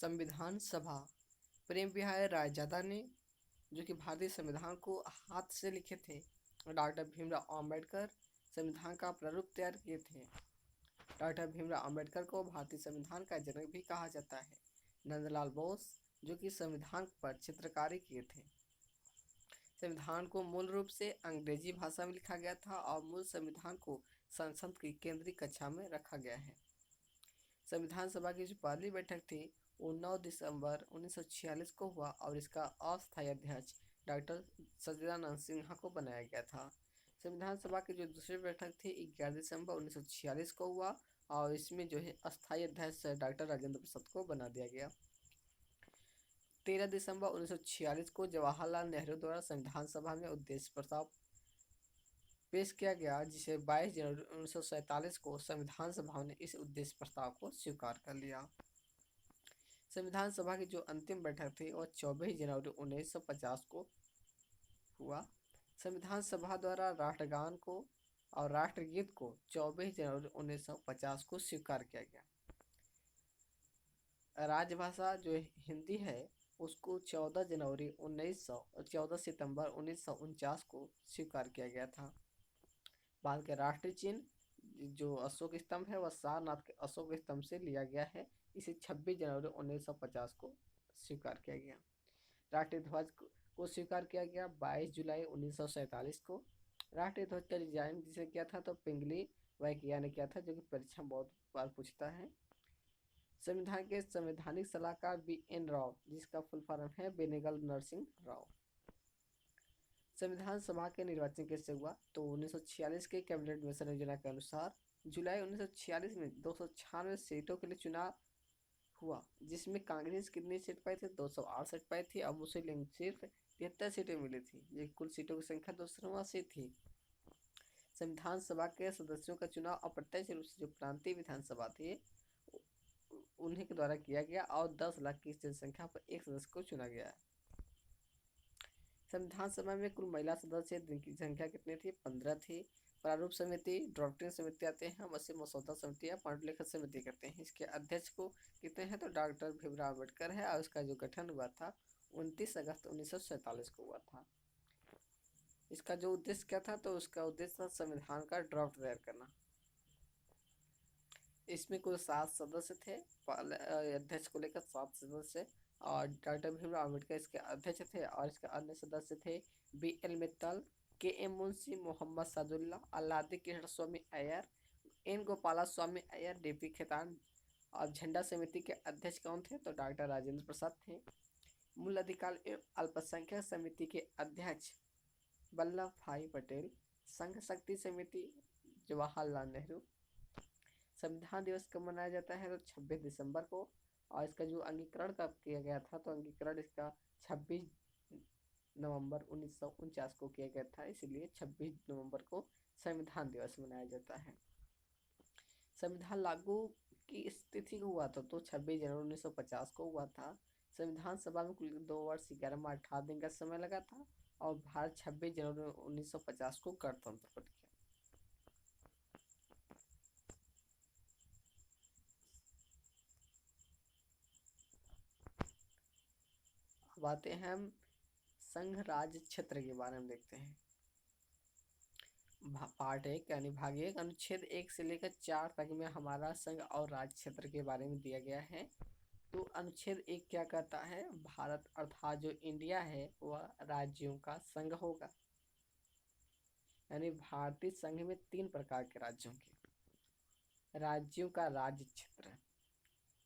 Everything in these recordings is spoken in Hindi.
संविधान सभा प्रेम विहार रायजादा ने, जो कि भारतीय संविधान को हाथ से लिखे थे। डॉक्टर भीमराव अंबेडकर संविधान का प्रारूप तैयार किए थे। डॉक्टर भीमराव अंबेडकर को भारतीय संविधान का जनक भी कहा जाता है। नंदलाल बोस, जो कि संविधान पर चित्रकारी किए थे। संविधान को मूल रूप से अंग्रेजी भाषा में लिखा गया था और मूल संविधान को संसद की केंद्रीय कक्षा में रखा गया है। संविधान सभा की जो पहली बैठक थी वो 9 दिसंबर 1946 को हुआ और इसका अस्थायी अध्यक्ष डॉक्टर सच्चिदानंद सिन्हा को बनाया गया था। संविधान सभा की जो दूसरी बैठक थी 11 दिसंबर 1946 को हुआ और इसमें जो है अस्थायी अध्यक्ष डॉक्टर राजेंद्र प्रसाद को बना दिया गया। 13 दिसंबर 1946 को जवाहरलाल नेहरू द्वारा संविधान सभा में उद्देश्य प्रस्ताव पेश किया गया, जिसे 22 जनवरी 1947 को संविधान सभा ने इस उद्देश्य प्रस्ताव को स्वीकार कर लिया। संविधान सभा की जो अंतिम बैठक थी वह 24 जनवरी 1950 को हुआ। संविधान सभा द्वारा राष्ट्रगान को और राष्ट्रगीत को 24 जनवरी 1950 को स्वीकार किया गया। राजभाषा जो हिंदी है उसको 14 सितंबर 1949 को स्वीकार किया गया था। भारत के राष्ट्रीय चिन्ह जो अशोक स्तंभ है वह सारनाथ के अशोक स्तंभ से लिया गया है। इसे 26 जनवरी 1950 को स्वीकार किया गया। राष्ट्रीय ध्वज को स्वीकार किया गया 22 जुलाई 1947 को। राष्ट्रीय ध्वज का डिजाइन जिसे किया था तो पिंगली वैकिया ने किया था, जो कि परीक्षा बहुत बार पूछता है। संविधान के संवैधानिक सलाहकार BN राव, जिसका फुल फॉर्म है बेनेगल नरसिंह राव। संविधान सभा के निर्वाचन कैसे हुआ तो 1946 के कैबिनेट मिशन योजना के अनुसार जुलाई 1946 में 296 सीटों के लिए चुनाव हुआ, जिसमें कांग्रेस कितनी सीट पाई थी 268 पाई थी और मुस्लिम लीग सिर्फ 73 सीटें मिली थी। ये कुल सीटों की संख्या 289 थी। संविधान सभा के सदस्यों का चुनाव अप्रत्यक्ष रूप से जो प्रांतीय विधानसभा थी उन्हीं के द्वारा किया गया और 10 लाख की जनसंख्या पर एक सदस्य को चुना गया। संविधान सभा में कुल महिला सदस्य जिनकी संख्या कितनी थी 15 थी। प्रारूप समिति, ड्राफ्टिंग समिति आते हैं, वैसे मसौदा समिति या पांडुलिखित समिति करते हैं। इसके अध्यक्ष को कितने हैं तो डॉक्टर भीमराव अम्बेडकर है और इसका जो गठन हुआ था 29 अगस्त 1947 को हुआ था। इसका जो उद्देश्य क्या था तो उसका उद्देश्य था संविधान का ड्राफ्ट तैयार करना। इसमें कुल 7 सदस्य थे, अध्यक्ष को लेकर 7 सदस्य और डॉक्टर भीमराव अम्बेडकर इसके अध्यक्ष थे और इसके अन्य सदस्य थे BL मित्तल, KM मुंशी, मोहम्मद सादुल्ला, अल्लादी कृष्ण स्वामी अय्यर, N गोपाला स्वामी अय्यर, DP खेतान। और झंडा समिति के अध्यक्ष कौन थे तो डॉक्टर राजेंद्र प्रसाद थे। मूल अधिकार एवं अल्पसंख्यक समिति के अध्यक्ष वल्लभ भाई पटेल। संघ शक्ति समिति जवाहरलाल नेहरू। संविधान दिवस कब मनाया जाता है तो 26 दिसंबर को और इसका जो अंगीकरण कब किया गया था तो अंगीकरण इसका 26 नवंबर 1949 को किया गया था, इसलिए 26 नवंबर को संविधान दिवस मनाया जाता है। संविधान लागू की स्थिति हुआ था तो 26 जनवरी 1950 को हुआ था। संविधान सभा में कुल 2 वर्ष 11 माह 18 दिन का समय लगा था और भारत 26 जनवरी 1950 को गणतंत्र बन गया। अब आते हैं हम संघ राज्य क्षेत्र के बारे में देखते हैं। पार्ट 1 यानी भाग 1 अनुच्छेद 1 से लेकर 4 तक में हमारा संघ और राज्य क्षेत्र के बारे में दिया गया है। तो अनुच्छेद 1 क्या कहता है, भारत अर्थात जो इंडिया है वह राज्यों का संघ होगा। यानी भारतीय संघ में 3 प्रकार के राज्यों के राज्यों का राज्य क्षेत्र,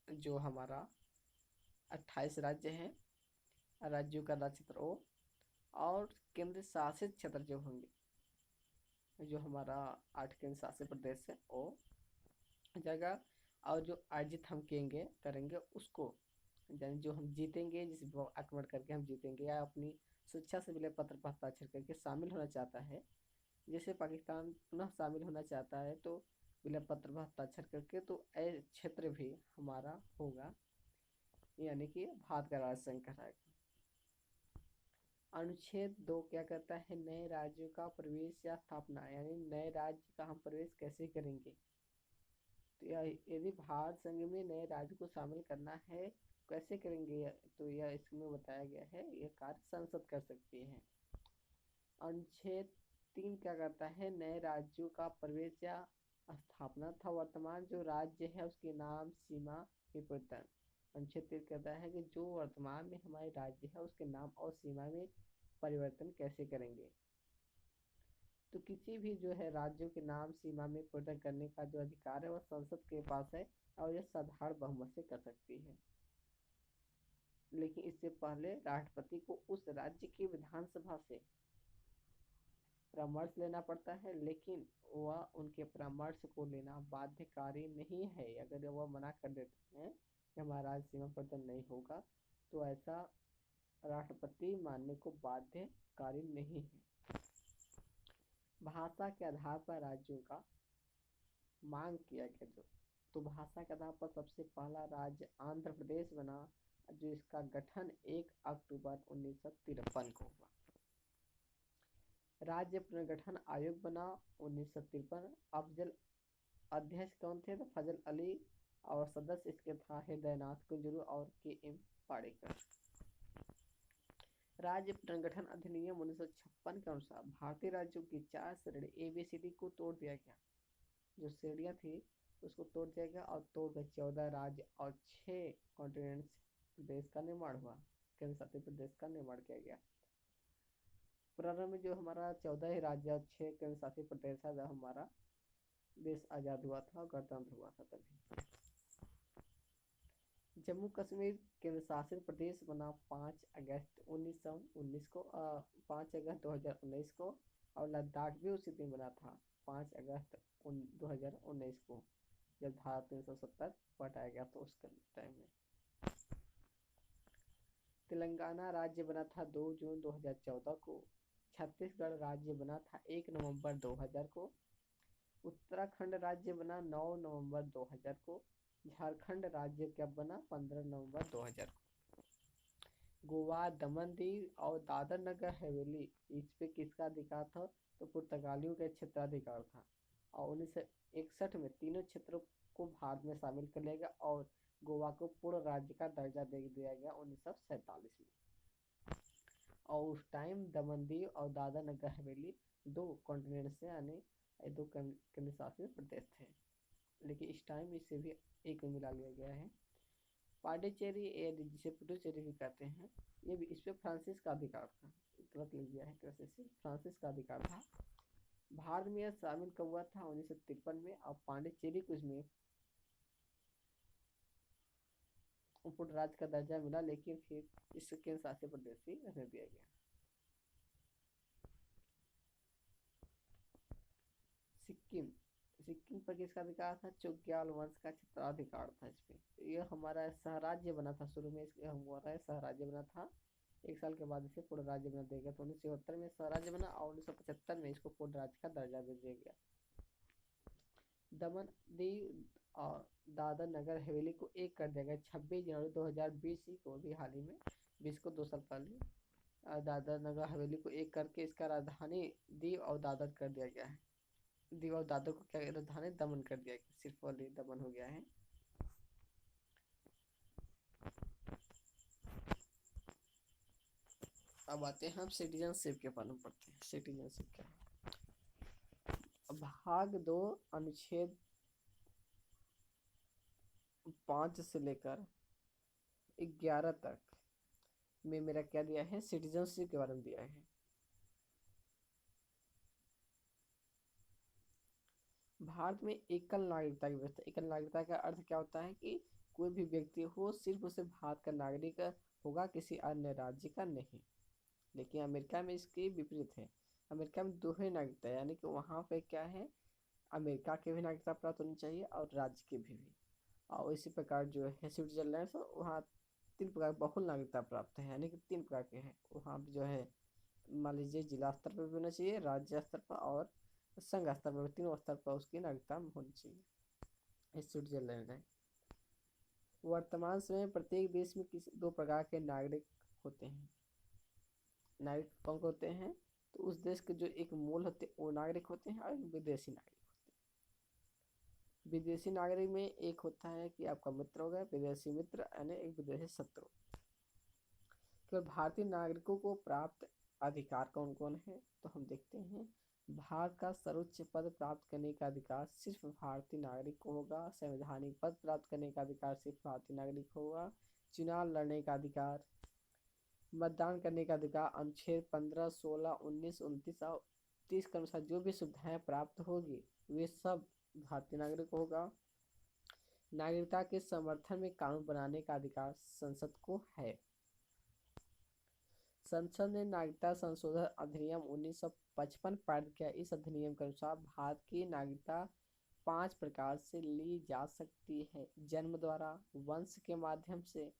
जो हमारा 28 राज्य हैं, राज्यों का राज्य क्षेत्र ओ, और केंद्र शासित क्षेत्र जो होंगे, जो हमारा 8 केंद्र शासित प्रदेश है वो जगह, और जो अर्जित हम करेंगे उसको, यानी जो हम जीतेंगे, जिस आक्रमण करके हम जीतेंगे या अपनी स्वेच्छा से विलय पत्र पर हस्ताक्षर करके शामिल होना चाहता है, जैसे पाकिस्तान पुनः शामिल होना चाहता है तो विलय पत्र पर हस्ताक्षर करके, तो क्षेत्र भी हमारा होगा, यानी कि भारत का राज्य संघ कहलाएगा। अनुच्छेद 2 क्या कहता है, नए राज्यों का प्रवेश या स्थापना, यानी नए राज्य का हम प्रवेश कैसे करेंगे। तो यदि भारत संघ में नए राज्य को शामिल करना है कैसे करेंगे, तो यह इसमें बताया गया है, यह कार्य संसद कर सकती है। अनुच्छेद 3 क्या करता है, नए राज्यों का प्रवेश या स्थापना तथा वर्तमान जो राज्य है उसके नाम सीमा विवर्तन। अनुच्छेद 3 कहता है कि जो वर्तमान में हमारे राज्य है उसके नाम और सीमा में परिवर्तन कैसे करेंगे। तो किसी भी जो है राज्यों के नाम सीमा में परिवर्तन करने का जो अधिकार है वह संसद के पास है और यह साधारण बहुमत से कर सकती है। लेकिन इससे पहले राष्ट्रपति को उस राज्य की विधानसभा से परामर्श लेना पड़ता है, लेकिन वह उनके परामर्श को लेना बाध्यकारी नहीं है। अगर वह मना कर देते हैं कि हमारा राज्य सीमा परिवर्तन नहीं होगा तो ऐसा राष्ट्रपति मानने को बाध्यकारी नहीं है। भाषा के आधार पर राज्यों का मांग किया गया जो, तो भाषा के आधार पर सबसे पहला राज्य आंध्र प्रदेश बना, जो इसका गठन 1 अक्टूबर 1953 को हुआ। राज्य पुनर्गठन आयोग बना 1953। अफजल अध्यक्ष कौन थे, तो फजल अली, और सदस्य इसके था हृदयनाथ कुंजरू और के.एम. पाड़ेकर। राज्य पुनर्गठन अधिनियम 1956 के अनुसार भारतीय राज्यों की 4 श्रेणी ABCD को तोड़ दिया गया। जो श्रेणियां थी उसको तोड़ दिया गया और तोड़कर 14 राज्य और 6 कॉन्टिनेंट्स प्रदेश का निर्माण हुआ, केंद्र शासित प्रदेश का निर्माण किया गया। प्रारंभ में जो हमारा 14 ही राज्य और 6 केंद्र शासित प्रदेश था जब हमारा देश आज़ाद हुआ था, गणतंत्र हुआ था तभी। जम्मू कश्मीर केंद्र शासित प्रदेश बना 5 अगस्त 1919 को 5 अगस्त 2019 को, और लद्दाख भी उसी दिन बना था 5 अगस्त 2019 को, जब धारा 370 हटाया गया था उस टाइम में। तेलंगाना राज्य बना था 2 जून 2014 को। छत्तीसगढ़ राज्य बना था 1 नवंबर 2000 को। उत्तराखंड राज्य बना 9 नवंबर 2000 को। झारखंड राज्य कब बना, 15 नवंबर 2000 को। गोवा, दमन दीव और दादर नगर हवेली, इस पे किसका अधिकार था, तो पुर्तगालियों का क्षेत्राधिकार था। और 1961 में तीनों क्षेत्रों को भारत में शामिल कर लिया गया और गोवा को पूर्ण राज्य का दर्जा दे दिया गया 1947 में। और उस टाइम दमन दीव और दादर नगर हवेली 2 कॉन्टिनेंट से यानी 2 केंद्र शासित प्रदेश थे, लेकिन इस टाइम इसे भी एक में मिला लिया गया है। पांडिचेरी, जिसे पुडुचेरी भी कहते हैं, ये भी इस पे फ्रांसिस का अधिकार था, गलत लिख दिया है कैसे से, फ्रांसिस का अधिकार था। भारत में यह शामिल कब हुआ था, 1953 में, और पांडिचेरी को इसमें पूर्ण राज्य का दर्जा मिला, लेकिन फिर इसके केंद्र शासित प्रदेश ही रहने दिया गया। सिक्किम, सिक्किम पर किसका अधिकार था, चोग्याल वंश का क्षेत्राधिकार था इस पे। यह हमारा सहराज्य बना था, शुरू में इसके हमारा सहराज्य बना था, 1 साल के बाद इसे पूर्ण राज्य बना दिया गया। तो 1977 में स्वराज्य बना और 1975 में इसको पूर्ण राज्य का दर्जा दे दिया गया। दमन दीव और दादर नगर हवेली को एक कर दिया गया 26 जनवरी 2020 को, भी हाल ही में 20 को 2 साल पहले दादर नगर हवेली को एक करके इसका राजधानी दीव और दादर कर दिया गया है। दीव और दादर को क्या राजधानी दमन कर दिया गया, सिर्फ वाली दमन हो गया है। अब आते हैं हम सिटीजनशिप के बारे में पढ़ते हैं। सिटीजनशिप क्या है, भाग 2 अनुच्छेद 5 से लेकर 11 तक में मेरा क्या दिया है, सिटीजनशिप के बारे में दिया है। भारत में एकल नागरिकता की व्यवस्था। एकल नागरिकता का अर्थ क्या होता है कि कोई भी व्यक्ति हो सिर्फ उसे भारत का नागरिक होगा, किसी अन्य राज्य का नहीं। लेकिन अमेरिका में इसके विपरीत है, अमेरिका में दोहरी नागरिकता, यानी कि वहाँ पे क्या है, अमेरिका की भी नागरिकता प्राप्त होनी चाहिए और राज्य की भी। और इसी प्रकार जो है स्विट्जरलैंड, वहाँ 3 प्रकार बहुल नागरिकता प्राप्त है, यानी कि 3 प्रकार के हैं वहाँ जो है। मान लीजिए जिला स्तर पर भी होना चाहिए, राज्य स्तर पर और संघ स्तर पर, 3 स्तर पर उसकी नागरिकता होनी चाहिए। स्विट्जरलैंड है। वर्तमान समय प्रत्येक देश में किसी 2 प्रकार के नागरिक होते हैं। नागरिक कौन होते हैं, तो उस देश के जो एक मूल होते वो नागरिक होते हैं और विदेशी नागरिक होते हैं। विदेशी नागरिक में एक होता है कि आपका मित्र हो गया, विदेशी मित्र यानी एक विदेशी शत्रु। केवल भारतीय नागरिकों को प्राप्त अधिकार कौन कौन है, तो हम देखते हैं भारत का सर्वोच्च पद प्राप्त करने का अधिकार सिर्फ भारतीय नागरिक को होगा। संवैधानिक पद प्राप्त करने का अधिकार सिर्फ भारतीय नागरिक को होगा। चुनाव लड़ने का अधिकार, मतदान करने का अधिकार अनुच्छेद 15, 16, 19, 29 और 30 के अनुसार जो भी सुविधाएं प्राप्त होगी वे सब भारतीय नागरिक को होगा। नागरिकता के समर्थन में कानून बनाने का अधिकार संसद को है। संसद ने नागरिकता संशोधन अधिनियम 1955 पारित किया। इस अधिनियम के अनुसार भारत की नागरिकता 5 प्रकार से ली जा सकती है: जन्म द्वारा, वंश के माध्यम से,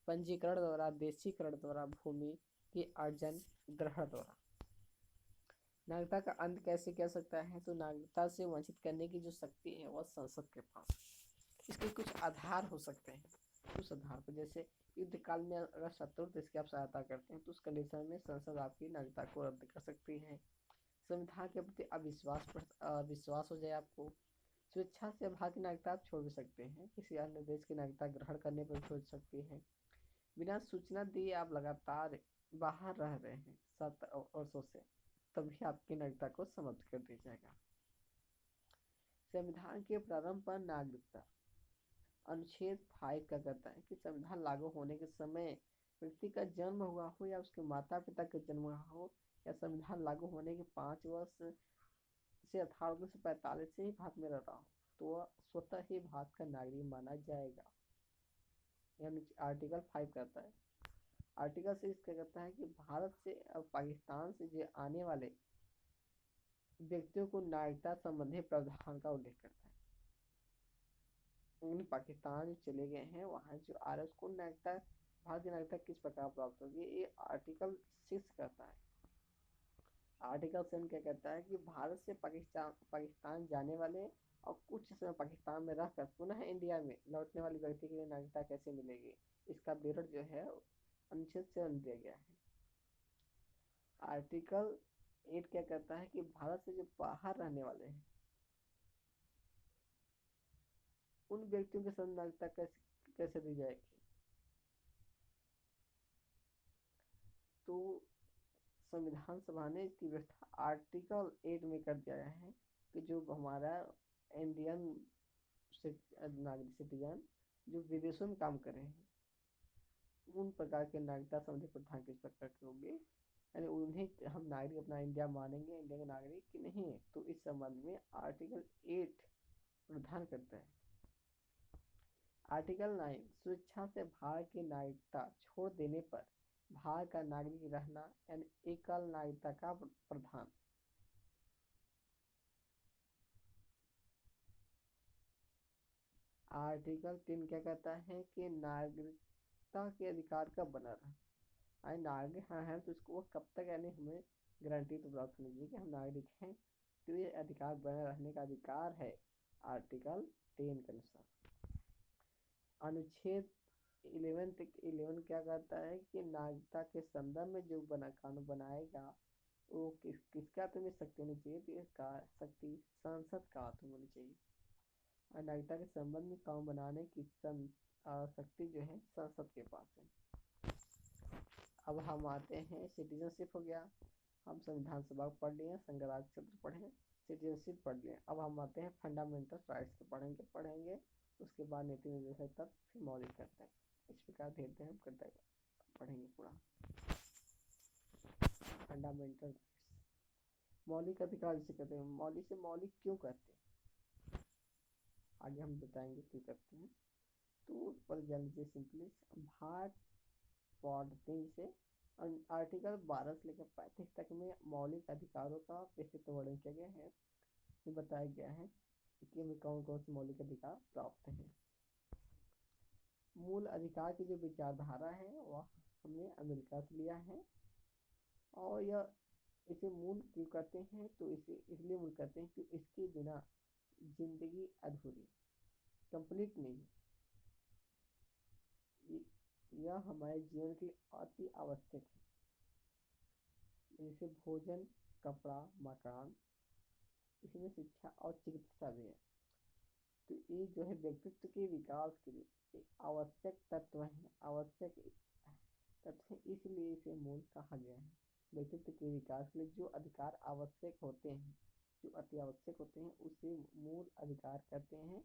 पंजीकरण द्वारा, देशीकरण द्वारा, भूमि के अर्जन, ग्रहण द्वारा। नागरिकता का अंत कैसे किया सकता है, तो नागरिकता से वंचित करने की जो शक्ति है वह संसद के पास। इसके कुछ आधार हो सकते हैं। उस आधार पर जैसे युद्ध काल में अगर शत्रु देश की आप सहायता करते हैं तो उस कंडीशन में संसद आपकी नागरिकता को रद्द कर सकती है। संविधान के प्रति अविश्वास हो जाए आपको, स्वेच्छा से भारतीय नागरिकता आप छोड़ भी सकते हैं, किसी अन्य देश की नागरिकता ग्रहण करने पर छोड़ सकती है। बिना सूचना दिए आप लगातार बाहर रह रहे हैं 7 वर्षों से, तभी आपकी नागरिकता को समाप्त कर दिया जाएगा। संविधान के प्रारंभ पर नागरिकता, अनुच्छेद 5 का कहता है कि संविधान लागू होने के समय व्यक्ति का जन्म हुआ हो या उसके माता पिता का जन्म हुआ हो, या संविधान लागू होने के 5 वर्ष से 1845 से ही भारत में रह रहा हो, तो वह स्वतः ही भारत का नागरिक माना जाएगा। यानी आर्टिकल 5 कहता है। आर्टिकल 6 क्या कहता है कि भारत से पाकिस्तान से जो आने वाले व्यक्तियों को नागरिकता संबंधी प्रावधान का उल्लेख करता है। पाकिस्तान जो चले गए हैं वहाँ जो आ रहे हैं उसको नागरिकता, भारतीय नागरिकता किस प्रकार प्राप्त होगी, ये आर्टिकल 6 कहता है। आर्टिकल 7 क्या कहता है कि भारत से पाकिस्तान जाने वाले और कुछ समय पाकिस्तान में रहकर पुनः इंडिया में लौटने वाले व्यक्ति के लिए नागरिकता कैसे मिलेगी, इसका विवरण जो है अनुच्छेद 7 दिया गया है। आर्टिकल 8 क्या कहता है कि भारत से जो बाहर रहने वाले हैं उन व्यक्तियों के साथ नागरिकता कैसे दी जाएगी, तो संविधान सभा ने इसकी व्यवस्था आर्टिकल 8 में कर दिया है कि जो हमारा इंडियन नागरिक सिटीजन जो विदेशों में काम कर रहे हैं उन प्रकार के नागरिकता संबंधी प्रावधान किस प्रकार के होंगे, यानी उन्हें हम नागरिक अपना इंडिया मानेंगे, इंडिया के नागरिक कि नहीं, तो इस संबंध में आर्टिकल 8 प्रावधान करता है। आर्टिकल 9 स्वेच्छा से भारत की नागरिकता छोड़ देने पर भारत का नागरिक रहना यानी एकल नागरिकता का प्रावधान। आर्टिकल 3 क्या कहता है कि नागरिकता के अधिकार कब बना रहा, यानी नागरिक हाँ है तो इसको वो कब तक, यानी हमें गारंटी तो प्राप्त करनी चाहिए कि हम नागरिक हैं, तो ये अधिकार बने रहने का अधिकार है आर्टिकल 10 के अनुसार। अनुच्छेद 11 क्या कहता है कि नागरिकता के संदर्भ में जो कानून बनाएगा वो किसका तुम्हें शक्ति होनी चाहिए, तो इसका शक्ति संसद का हाथ में होनी चाहिए। और नागरिकता के संबंध में कानून बनाने की शक्ति जो है संसद के पास है। अब हम आते हैं, सिटीजनशिप हो गया, हम संविधान सभा पढ़ लिए, संघराज क्षेत्र पढ़े, सिटीजनशिप पढ़ लिए। अब हम आते हैं फंडामेंटल राइट्स के पढ़ेंगे उसके बाद नीति निर्देशक तक, फिर मौलिक कर्तव्य। इस प्रकार धीरे धीरे हम कर्तव्य पढ़ेंगे पूरा। फंडामेंटल राइट्स, मौलिक अधिकार जिसे कहते हैं, मौलिक से मौलिक क्यों कहते हैं आगे हम बताएंगे क्यों करते हैं। तो पर जान लीजिए सिंपली भारत पढ़ते हैं जिसे आर्टिकल 12 से लेकर 35 तक में मौलिक अधिकारों का विस्तृत वर्णन किया गया है। ये बताया गया है कि हमें कौन कौन से मौलिक अधिकार प्राप्त हैं। मूल अधिकार की जो विचारधारा है वह हमने अमेरिका से लिया है, और यह इसे मूल क्यों कहते हैं, तो इसे इसलिए मूल कहते हैं कि इसके बिना जिंदगी अधूरी, कंप्लीट नहीं है। यह हमारे जीवन के लिए अति आवश्यक है, जैसे तो ये जो है व्यक्तित्व के विकास के लिए एक आवश्यक तत्व है, आवश्यक तत्व है, इसलिए इसे मूल कहा गया है। व्यक्तित्व के विकास के लिए जो अधिकार आवश्यक होते हैं, जो अति आवश्यक होते हैं, उसे मूल अधिकार कहते हैं।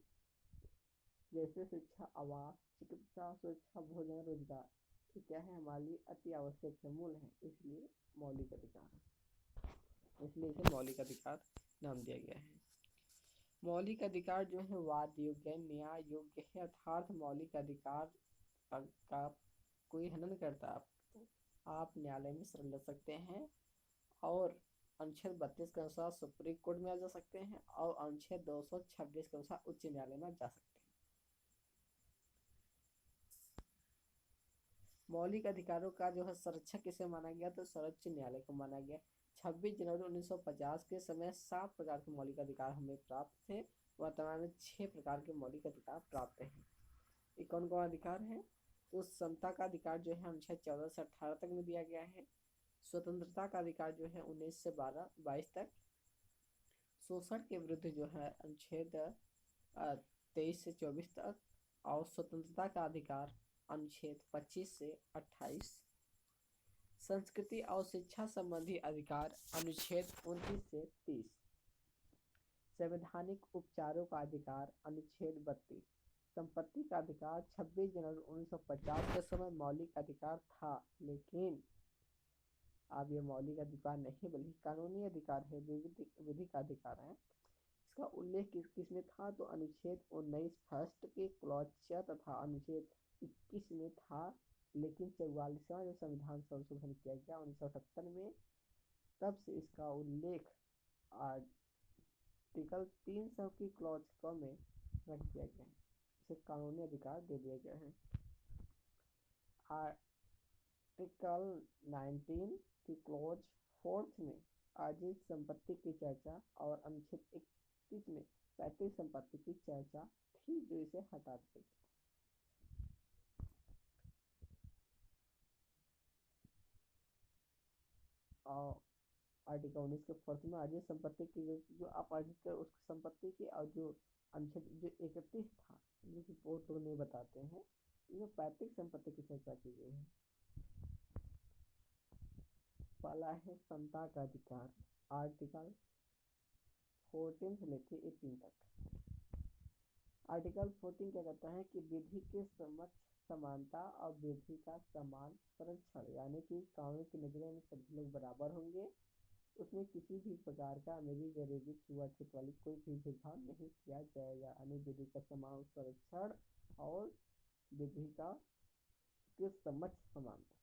जैसे शिक्षा, आवास, चिकित्सा, सुरक्षा, भोजन, रोजगार, ये क्या है, हमारे लिए अति आवश्यक है, मूल है, इसलिए मौलिक अधिकार है, इसलिए इसे मौलिक अधिकार नाम दिया गया है। मौलिक अधिकार जो है वाद योग्य, न्याय योग्य है, अर्थात मौलिक अधिकार का कोई हनन करता है तो आप न्यायालय में शरण ले सकते हैं, और अनुच्छेद 32 के अनुसार सुप्रीम कोर्ट में जा सकते हैं, और अनुच्छेद 226 के अनुसार उच्च न्यायालय में जा सकते हैं। मौलिक अधिकारों का जो है संरक्षक किसे माना गया, तो सर्वोच्च न्यायालय को माना गया। 26 जनवरी 1950 के समय 7 प्रकार के मौलिक अधिकार हमें प्राप्त थे, वर्तमान में 6 प्रकार के मौलिक अधिकार प्राप्त हैं। ये कौन कौन अधिकार है, तो समता का अधिकार जो है अनुच्छेद 14 से 18 तक में दिया गया है। स्वतंत्रता का अधिकार जो है 19 से 22 तक। शोषण के विरुद्ध जो है अनुच्छेद 23 से 24 तक, और स्वतंत्रता का अधिकार अनुच्छेद 25 से 28। संस्कृति और शिक्षा संबंधी अधिकार अनुच्छेद 29 से 30। संवैधानिक उपचारों का अधिकार अनुच्छेद 32। संपत्ति का अधिकार 26 जनवरी 1950 के समय मौलिक अधिकार था, लेकिन अब ये मौलिक अधिकार नहीं बल्कि कानूनी अधिकार है, विधिक अधिकार है। इसका उल्लेख किस में था, तो अनुच्छेद 19 फर्स्ट के क्लॉज 6 तथा अनुच्छेद 21 में था, लेकिन 44वां जो संविधान संशोधन किया गया 1978 में, तब से इसका उल्लेख आर्टिकल 300 की क्लॉज क में रख दिया गया है, इसे कानूनी अधिकार दे दिया गया है। आर्टिकल 19 की क्लॉज 4 में अर्जित संपत्ति की चर्चा, और अनुच्छेद 31 में पैतृक संपत्ति की चर्चा थी, जो इसे हटा दिया गया। और आर्टिकल 19 के फर्स्ट में अर्जित संपत्ति की जो आप अर्जित कर उस संपत्ति की, और जो अनुच्छेद जो 31 था, जो कि बहुत लोग नहीं बताते हैं, इसमें पैतृक संपत्ति की चर्चा की गई है। पहला है समता का अधिकार, आर्टिकल 14 से लेके 18 तक। आर्टिकल 14 क्या कहता है कि विधि के समक्ष समानता और विधि का समान संरक्षण, यानी कि कानून की नजरों में सभी लोग बराबर होंगे, उसमें किसी भी प्रकार का अमीरी गरीबी छुआछूत वाली कोई भी भेदभाव नहीं किया जाएगा, यानी विधि का समान संरक्षण और विधि का के समक्ष समानता।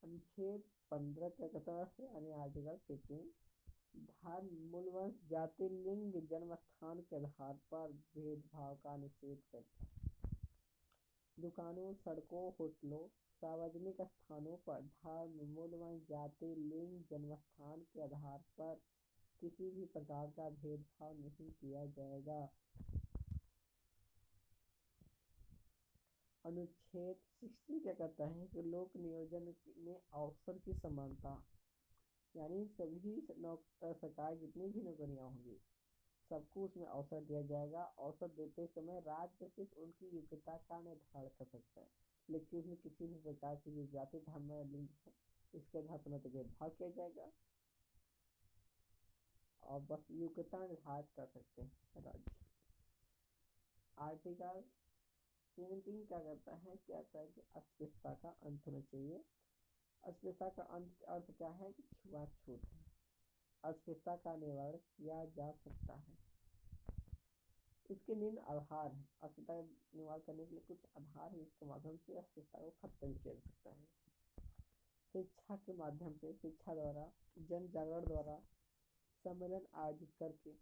अनुच्छेद 15 क्या कहता है, यानी आर्टिकल 15, धर्म, मूल वंश, जाति, लिंग, जन्म स्थान के आधार पर भेदभाव का निषेध करता है। दुकानों, सड़कों, होटलों, सार्वजनिक स्थानों पर धर्म, मूल वंश, जाति, लिंग, जन्म स्थान के आधार पर किसी भी प्रकार का भेदभाव नहीं किया जाएगा। अनुच्छेद 16 क्या कहता है कि लोक नियोजन में अवसर की समानता, यानी सभी सरकार जितनी भी नौकरियां होंगी सबको उसमें अवसर दिया जाएगा। अवसर देते समय राज्य सिर्फ उनकी योग्यता का निर्धारण कर सकता है, लेकिन उसमें किसी भी प्रकार की जो जाति, धर्म या लिंग है इसके आधार पर न तो भेदभाव किया जाएगा, और बस योग्यता निर्धारित कर सकते हैं राज्य। आर्टिकल 17 क्या करता है, कहता है कि अस्पृश्यता का अंत होना चाहिए। अस्पृश्यता का अर्थ क्या है कि छुआछूत है। अस्पृश्यता का निवारण किया जा सकता है। इसके निम्न आधार है। अस्पृश्यता का निवारण करने के लिए कुछ आधार है जिसके माध्यम से अस्पृश्यता को खत्म किया जा सकता है। शिक्षा के माध्यम से, शिक्षा द्वारा, जन जागरण द्वारा, सम्मेलन आयोजित करके,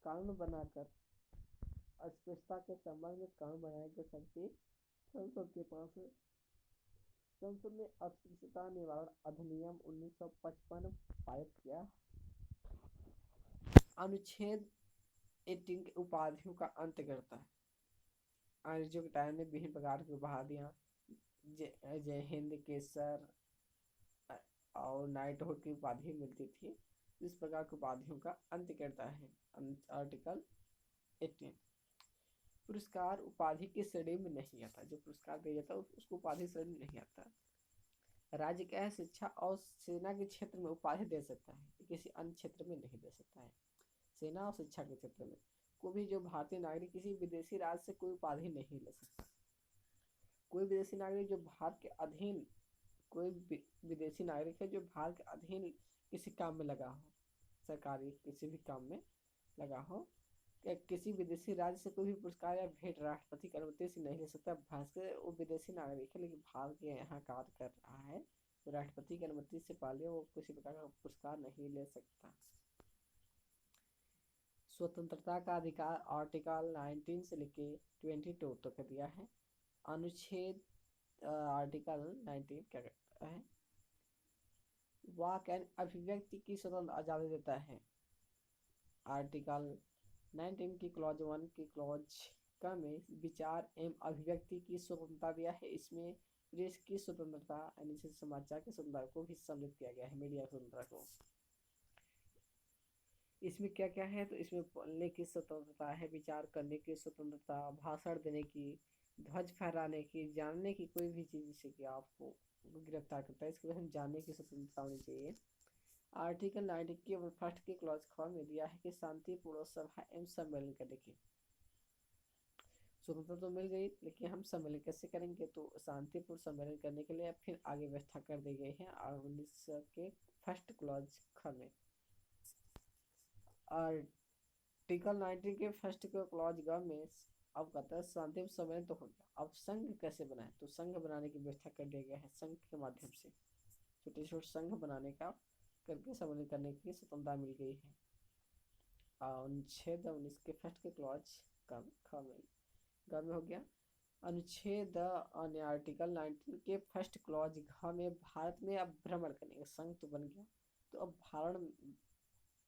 कानून बनाकर, अस्पृश्यता के संबंध में कानून बनाने की शक्ति संसद के पास है। संसद ने अस्पृश्यता निवारण अधिनियम 1955 पारित किया। अनुच्छेद 18 उपाधियों का अंत करता है। अंग्रेजों के टाइम में विभिन्न प्रकार की उपाधियां जय हिंद, केसर और नाइटहुड की उपाधि मिलती थी, इस प्रकार की उपाधियों का अंत करता है। आर्टिकल 18। पुरस्कार उपाधि की श्रेणी में नहीं आता। जो पुरस्कार दिया जाता है उसको उपाधि श्रेणी में नहीं आता। राज्य क्या है, शिक्षा और सेना के क्षेत्र में उपाधि दे सकता है, किसी अन्य क्षेत्र में नहीं दे सकता है। सेना और शिक्षा के क्षेत्र में कोई भी जो भारतीय नागरिक किसी विदेशी राज्य से कोई उपाधि नहीं ले सकता। कोई विदेशी नागरिक जो भारत के अधीन, कोई विदेशी नागरिक है जो भारत के अधीन किसी काम में लगा हो, सरकारी किसी भी काम में लगा हो, किसी विदेशी राज्य से कोई भी पुरस्कार या भेंट राष्ट्रपति की अनुमति से नहीं ले सकता। भारत से वो विदेशी नागरिक है लेकिन भारत के यहाँ कार्य कर रहा है, तो राष्ट्रपति की अनुमति से पहले वो किसी प्रकार का पुरस्कार नहीं ले सकता। स्वतंत्रता का अधिकार आर्टिकल 19 से लेके 22 तक दिया है। अनुच्छेद आर्टिकल 19 क्या कहता है, वाक एंड अभिव्यक्ति की स्वतंत्र आज़ादी देता है। आर्टिकल 19 की क्लॉज 1 की क्लॉज का में विचार एवं अभिव्यक्ति की स्वतंत्रता दिया है। इसमें प्रेस की स्वतंत्रता यानी समाचार की स्वतंत्रता को भी सम्मिलित किया गया है, मीडिया स्वतंत्रता को। इसमें क्या क्या है, तो इसमें बोलने की स्वतंत्रता है, विचार करने की स्वतंत्रता, भाषण देने की, ध्वज फहराने की, जानने की कोई भी चीज़ जिससे कि आपको गिरफ्तार करता है, इसके बाद हम जानने की स्वतंत्रता होनी चाहिए। आर्टिकल 90 के फर्स्ट के क्लॉज ख में दिया है कि शांतिपूर्ण सभा एवं सम्मेलन करने की स्वतंत्रता तो मिल गई, लेकिन हम सम्मेलन कैसे करेंगे, तो शांतिपूर्ण सम्मेलन करने के लिए फिर आगे व्यवस्था कर दी गई है 19 के फर्स्ट क्लॉज ख में। आर्टिकल 19 के फर्स्ट के क्लॉज ग में अब कहता है शांतिपूर्ण सम्मेलन तो हो गया, अब संघ कैसे बनाए, तो संघ बनाने की व्यवस्था कर दिया गया है। संघ के माध्यम से छोटे छोटे संघ बनाने का करके सम्मेलन करने की स्वतंत्रता मिल गई है। अनुच्छेद 19 के फर्स्ट के क्लॉज ग में हो गया। अनुच्छेद आर्टिकल 19 के फर्स्ट क्लॉज घ में भारत में अब भ्रमण करने का संघ तो बन गया, तो अब भारत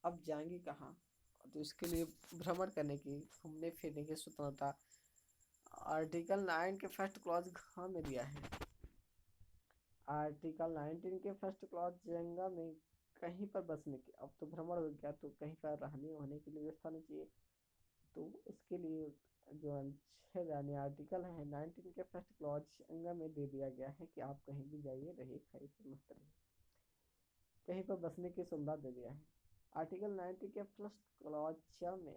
अब जाएंगे कहाँ, तो इसके लिए भ्रमण करने की, घूमने फिरने की स्वतंत्रता आर्टिकल 9 के फर्स्ट क्लॉज घ में दिया है। आर्टिकल 19 के फर्स्ट क्लॉज जंगा में कहीं पर बसने की, अब तो भ्रमण हो गया तो कहीं पर रहने होने की व्यवस्था नहीं चाहिए, तो इसके लिए जो अनुच्छेद यानी आर्टिकल है 19 के फर्स्ट क्लॉज अंगा में दे दिया गया है कि आप कहीं भी जाइए, रहिए, खाइए, मस्त रहिए, कहीं पर बसने की सुविधा दे दिया है। आर्टिकल 90 के फर्स्ट क्लॉज में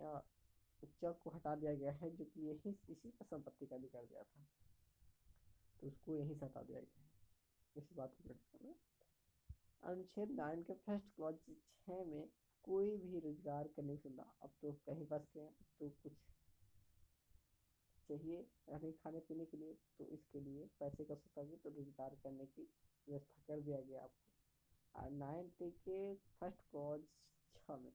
को हटा दिया गया है, जो कि यही इसी का संपत्ति का अधिकार दिया था, तो उसको यहीं से हटा दिया गया है। इस बात को करना। अनुच्छेद 9 के फर्स्ट क्लॉज 6 में कोई भी रोजगार करने की सुविधा, अब तो कहीं बस गए तो कुछ चाहिए रहने खाने पीने के लिए, तो इसके लिए पैसे का स्वतः तो रोजगार करने की व्यवस्था कर दिया गया आपको। 90 के फर्स्ट क्लॉज 6 में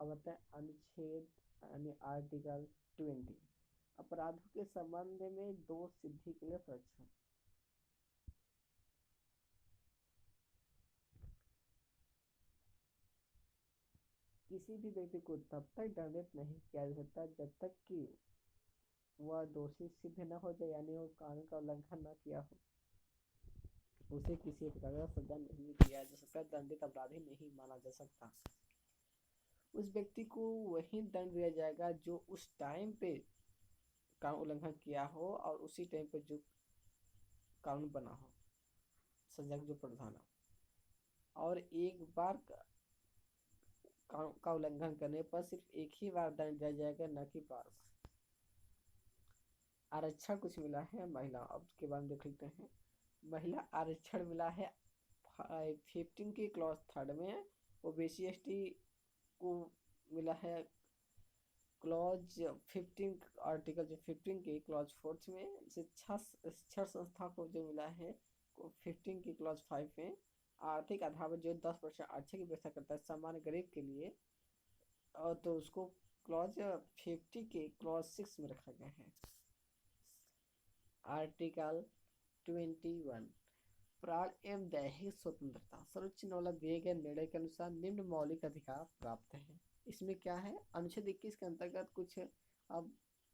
अब आता है अनुच्छेद यानी आर्टिकल 20 अपराधों के संबंध में दोष सिद्धि के लिए संरक्षण। किसी भी व्यक्ति को तब तक दंडित नहीं किया जा सकता जब तक कि वह दोषी सिद्ध न हो जाए, यानी वो कानून का उल्लंघन न किया हो, उसे किसी प्रकार का सजा नहीं दिया जा सकता, दंडित अपराधी नहीं माना जा सकता। उस व्यक्ति को वही दंड दिया जाएगा जो उस टाइम पे कानून उल्लंघन किया हो और उसी टाइम पे जो कानून बना हो, सजा जो प्रावधान हो, और एक बार कानून का उल्लंघन करने पर सिर्फ एक ही बार दंड दिया जाएगा, न कि बार बार। आरक्षण कुछ मिला है महिला, अब के बारे में देख लेते हैं। महिला आरक्षण मिला है 15 की क्लॉज 3 में, ओबीसी एसटी को मिला है क्लॉज 15 आर्टिकल जो 15 की क्लॉज 4 में। शिक्षा संस्था को जो मिला है 15 की क्लॉज 5 में। आर्थिक आधार पर जो 10% आरक्षण की व्यवस्था करता है सामान्य गरीब के लिए, और तो उसको क्लॉज 50 के क्लॉज 6 में रखा गया है। आर्टिकल 21 प्राण एवं दैहिक स्वतंत्रता, सर्वोच्च न्यायालय दिए गए निर्णय के अनुसार निम्न मौलिक अधिकार प्राप्त है। इसमें क्या है, अनुच्छेद 21 के अंतर्गत कुछ अब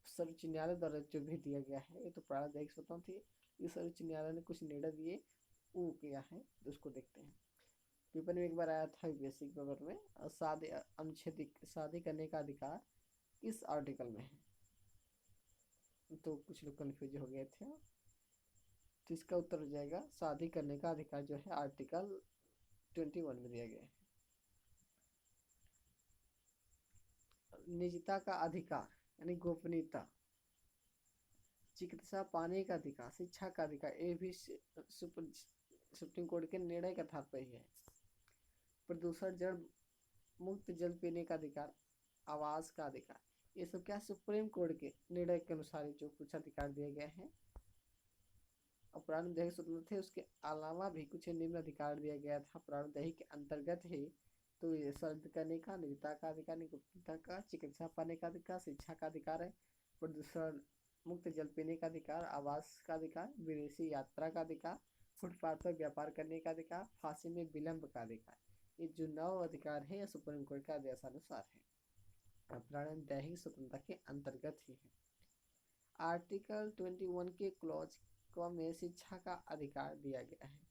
सर्वोच्च न्यायालय द्वारा जो भी दिया गया है, ये तो प्राण दैहिक स्वतंत्र थी, इस सर्वोच्च न्यायालय ने कुछ निर्णय दिए वो किया है, तो उसको देखते हैं। पेपर में एक बार आया था बेसिक पेपर में, शादी अनुच्छेद शादी करने का अधिकार किस आर्टिकल में है? तो कुछ लोग कंफ्यूज हो गए थे। तो इसका उत्तर हो जाएगा शादी करने का अधिकार जो है आर्टिकल 21 में दिया गया है। निजता का अधिकार यानी गोपनीयता, चिकित्सा पाने का अधिकार, शिक्षा का अधिकार, ये भी सुप्रीम कोर्ट के निर्णय के आधार पर ही है। प्रदूषण जल मुक्त जल पीने का अधिकार, आवास का अधिकार, ये सब क्या सुप्रीम कोर्ट के निर्णय के अनुसार जो कुछ अधिकार दिए गए हैं। प्राणदैहिक स्वतंत्रता थे, उसके अलावा भी कुछ निम्न अधिकार दिया गया था प्राणदैहिक के अंतर्गत ही। तो ये सर्द करने का, निजता का अधिकार, गुप्तता का, चिकित्सा पाने का अधिकार, शिक्षा का अधिकार है, प्रदूषण मुक्त जल पीने का अधिकार, आवास का अधिकार, विदेशी यात्रा का अधिकार, फुटपाथ पर व्यापार करने का अधिकार, फांसी में विलंब का अधिकार। ये जो 9 अधिकार है, यह सुप्रीम कोर्ट का आदेशानुसार है, प्राणदैहिक स्वतंत्रता के अंतर्गत ही है। आर्टिकल 21 के क्लॉज में शिक्षा का अधिकार दिया गया है।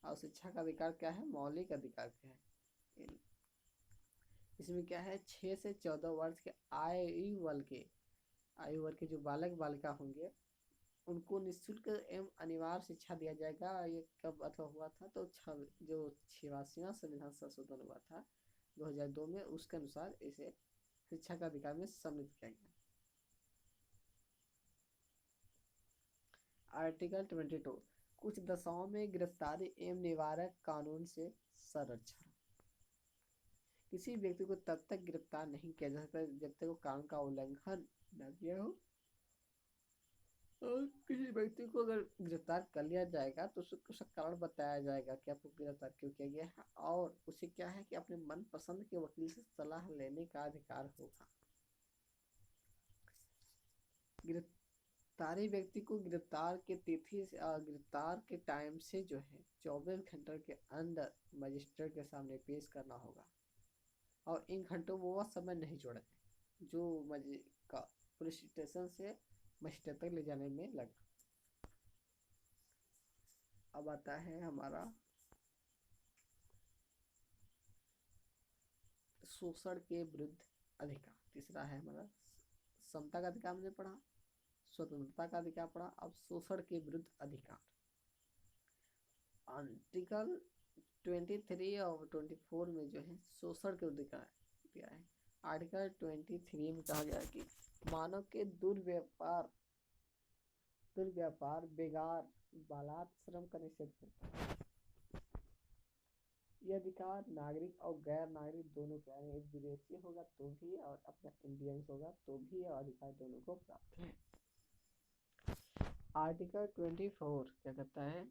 और शिक्षा का अधिकार क्या है? मौलिक अधिकार क्या है? इसमें क्या है, 6 से 14 वर्ष के आयु वर्ग के जो बालक बालिका होंगे उनको निःशुल्क एवं अनिवार्य शिक्षा दिया जाएगा। ये कब मतलब हुआ था? तो जो 86वां संविधान संशोधन हुआ था 2002 में, उसके अनुसार इसे शिक्षा का अधिकार में सम्मिलित किया गया। आर्टिकल 22 कुछ दशाओं में गिरफ्तारी एवं निवारक कानून से संरक्षण। किसी व्यक्ति को तब तक गिरफ्तार नहीं किया जा सकता जब तक वो कानून का उल्लंघन न किया हो। और किसी व्यक्ति को अगर गिरफ्तार कर लिया जाएगा तो उसका कारण बताया जाएगा कि आपको गिरफ्तार क्यों किया गया है, और उसे क्या है कि अपने मन पसंद के वकील से सलाह लेने का अधिकार होगा। गिरफ्तारी व्यक्ति को गिरफ्तार के तिथि से गिरफ्तार के टाइम से जो है 24 घंटे के अंदर मजिस्ट्रेट के सामने पेश करना होगा, और इन घंटों में वह समय नहीं जोड़ा है जो पुलिस स्टेशन से मजिस्ट्रेट तक ले जाने में लगा। अब आता है हमारा शोषण के विरुद्ध अधिकार। तीसरा है हमारा समता का अधिकार, हमने पढ़ा, स्वतंत्रता का अधिकार पढ़ा, अब शोषण के विरुद्ध अधिकार। आर्टिकल 23 और 24 में जो है शोषण के अधिकार दिया है। आर्टिकल 23 में कहा गया है कि मानव के दुर्व्यापार, बेगार, बलात्श्रम का निषेध करता है। यह अधिकार नागरिक और गैर नागरिक दोनों का है, एक विदेशी होगा तो भी और अपना इंडियंस होगा तो भी यह अधिकार दोनों को प्राप्त है। आर्टिकल 24 क्या कहता है?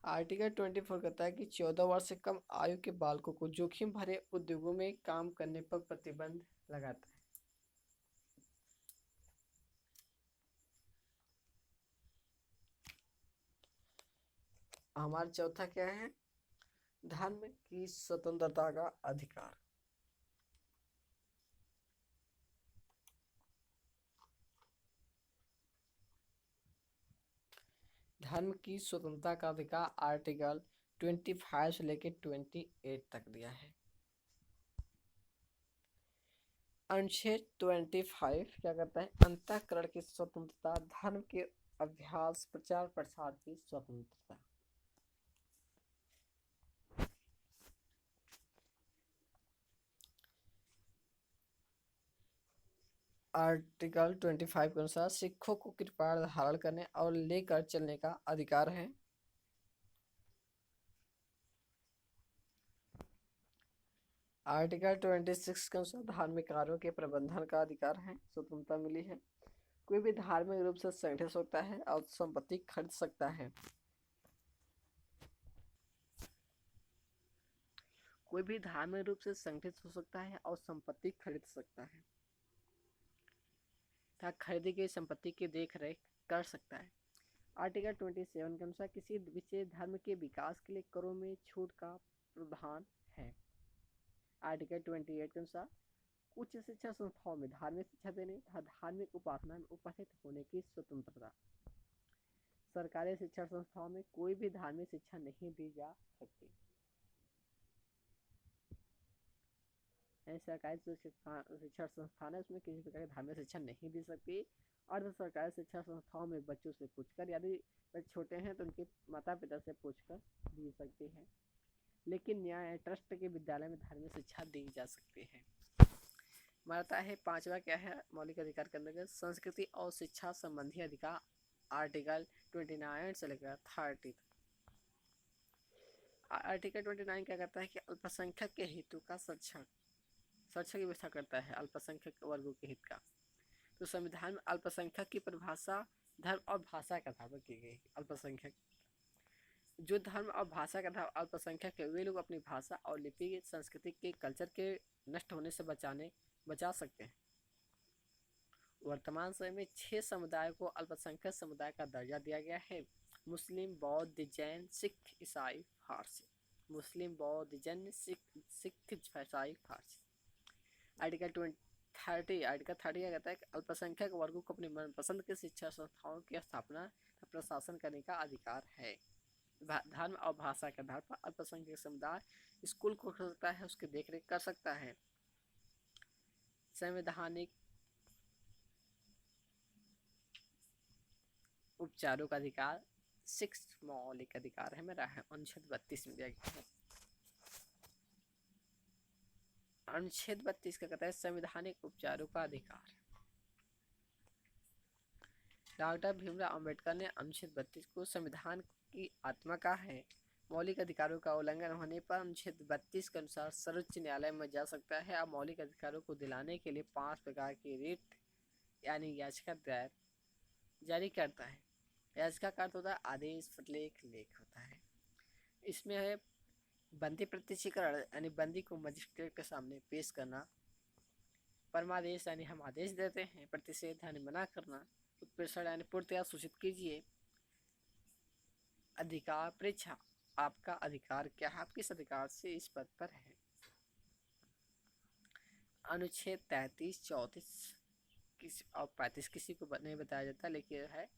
आर्टिकल 24 कहता है कि 14 वर्ष से कम आयु के बालकों को जोखिम भरे उद्योगों में काम करने पर प्रतिबंध लगाता है। हमारा चौथा क्या है? धर्म की स्वतंत्रता का अधिकार। धर्म की स्वतंत्रता का अधिकार आर्टिकल 25 से लेकर 28 तक दिया है। अनुच्छेद 25 क्या कहता है? अंतःकरण की स्वतंत्रता, धर्म के अभ्यास, प्रचार प्रसार की स्वतंत्रता। आर्टिकल 25 के अनुसार सिखों को कृपाण धारण करने और लेकर चलने का अधिकार है। आर्टिकल 26 के अनुसार धार्मिक कार्यों के प्रबंधन का अधिकार है, स्वतंत्रता मिली है। कोई भी धार्मिक रूप से संगठित हो सकता है और संपत्ति खरीद सकता है। कोई भी धार्मिक रूप से संगठित हो सकता है और संपत्ति खरीद सकता है तथा खरीदी गई संपत्ति की देख रेख कर सकता है। आर्टिकल 27 के अनुसार किसी विशेष धर्म के विकास के लिए करों में छूट का प्रावधान है। आर्टिकल 28 के अनुसार उच्च शिक्षा संस्थाओं में धार्मिक शिक्षा देने तथा धार्मिक उपासना में उपस्थित होने की स्वतंत्रता। सरकारी शिक्षा संस्थाओं में कोई भी धार्मिक शिक्षा नहीं दी जा सकती। सरकारी जो शिक्षा संस्थान है उसमें किसी प्रकार की धार्मिक शिक्षा नहीं दी सकती। और सरकारी शिक्षा संस्थाओं में बच्चों से पूछकर, यदि बच्चे छोटे हैं तो उनके माता पिता से पूछकर दी सकती है। लेकिन न्याय ट्रस्ट के विद्यालय में धार्मिक शिक्षा दी जा सकती है। मानता है पांचवा क्या है मौलिक अधिकार के अंतर्गत संस्कृति और शिक्षा संबंधी अधिकार, आर्टिकल 29 से लेकर 30। आर्टिकल 29 क्या कहता है कि अल्पसंख्यक के हितों का संरक्षण की व्यवस्था करता है, अल्पसंख्यक वर्गों के हित का। तो संविधान में अल्पसंख्यक की परिभाषा धर्म और भाषा के आधार पर की गई। अल्पसंख्यक जो धर्म और भाषा के आधार अल्पसंख्यक है वे लोग अपनी भाषा और लिपि संस्कृति के कल्चर के नष्ट होने से बचा सकते हैं। वर्तमान समय में 6 समुदायों को अल्पसंख्यक समुदाय का दर्जा दिया गया है। मुस्लिम, बौद्ध, जैन, सिख, ईसाई, फारसी। मुस्लिम, बौद्ध, जैन, सिख, ईसाई, फारसी। आर्टिकल 30 क्या कहता है कि अल्पसंख्यक वर्गों को अपनी मनपसंद के शिक्षा संस्थाओं की स्थापना प्रशासन करने का अधिकार है। धर्म और भाषा के आधार पर अल्पसंख्यक समुदाय स्कूल खोल सकता है, उसकी देखरेख कर सकता है। संवैधानिक उपचारों का अधिकार 6 मौलिक अधिकार है मेरा है, अनुच्छेद 32 में दिया गया है। अनुच्छेद 32 का कहता है संवैधानिक उपचारों का अधिकार। डॉक्टर भीमराव अंबेडकर ने अनुच्छेद 32 को संविधान की आत्मा कहा है। मौलिक अधिकारों का उल्लंघन होने पर अनुच्छेद 32 के अनुसार सर्वोच्च न्यायालय में जा सकता है। अब मौलिक अधिकारों को दिलाने के लिए 5 प्रकार की रिट यानी याचिका दायर जारी करता है। याचिका का अर्थ होता है आदेश, प्रतिलेख, लेख होता है। इसमें है बंदी प्रत्यक्षीकरण यानी बंदी को मजिस्ट्रेट के सामने पेश करना, परमादेश यानी हम आदेश देते हैं, प्रतिषेध यानी मना करना, उत्प्रेषण यानी पूर्णतया सूचित कीजिए, अधिकार परीक्षा आपका अधिकार क्या है, आप किस अधिकार से इस पद पर है। अनुच्छेद 33, 34 और 35 किसी को नहीं बताया जाता, लेकिन है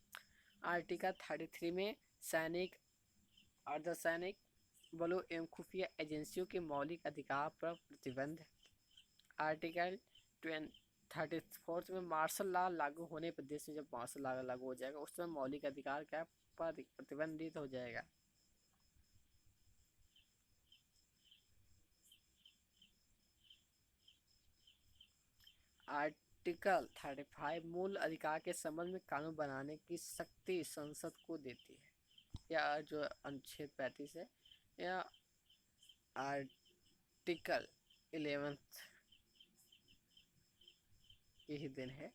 आर्टिकल 33 में सैनिक, अर्धसैनिक बलों एवं खुफिया एजेंसियों के मौलिक अधिकार पर प्रतिबंध। आर्टिकल 34 में मार्शल लॉ लागू होने पर देश में जब मार्शल लॉ लागू हो जाएगा उस समय मौलिक अधिकार क्या प्रतिबंधित हो जाएगा। आर्टिकल 35 मूल अधिकार के संबंध में कानून बनाने की शक्ति संसद को देती है। या जो अनुच्छेद 35 है या आर्टिकल 11 यही दिन है।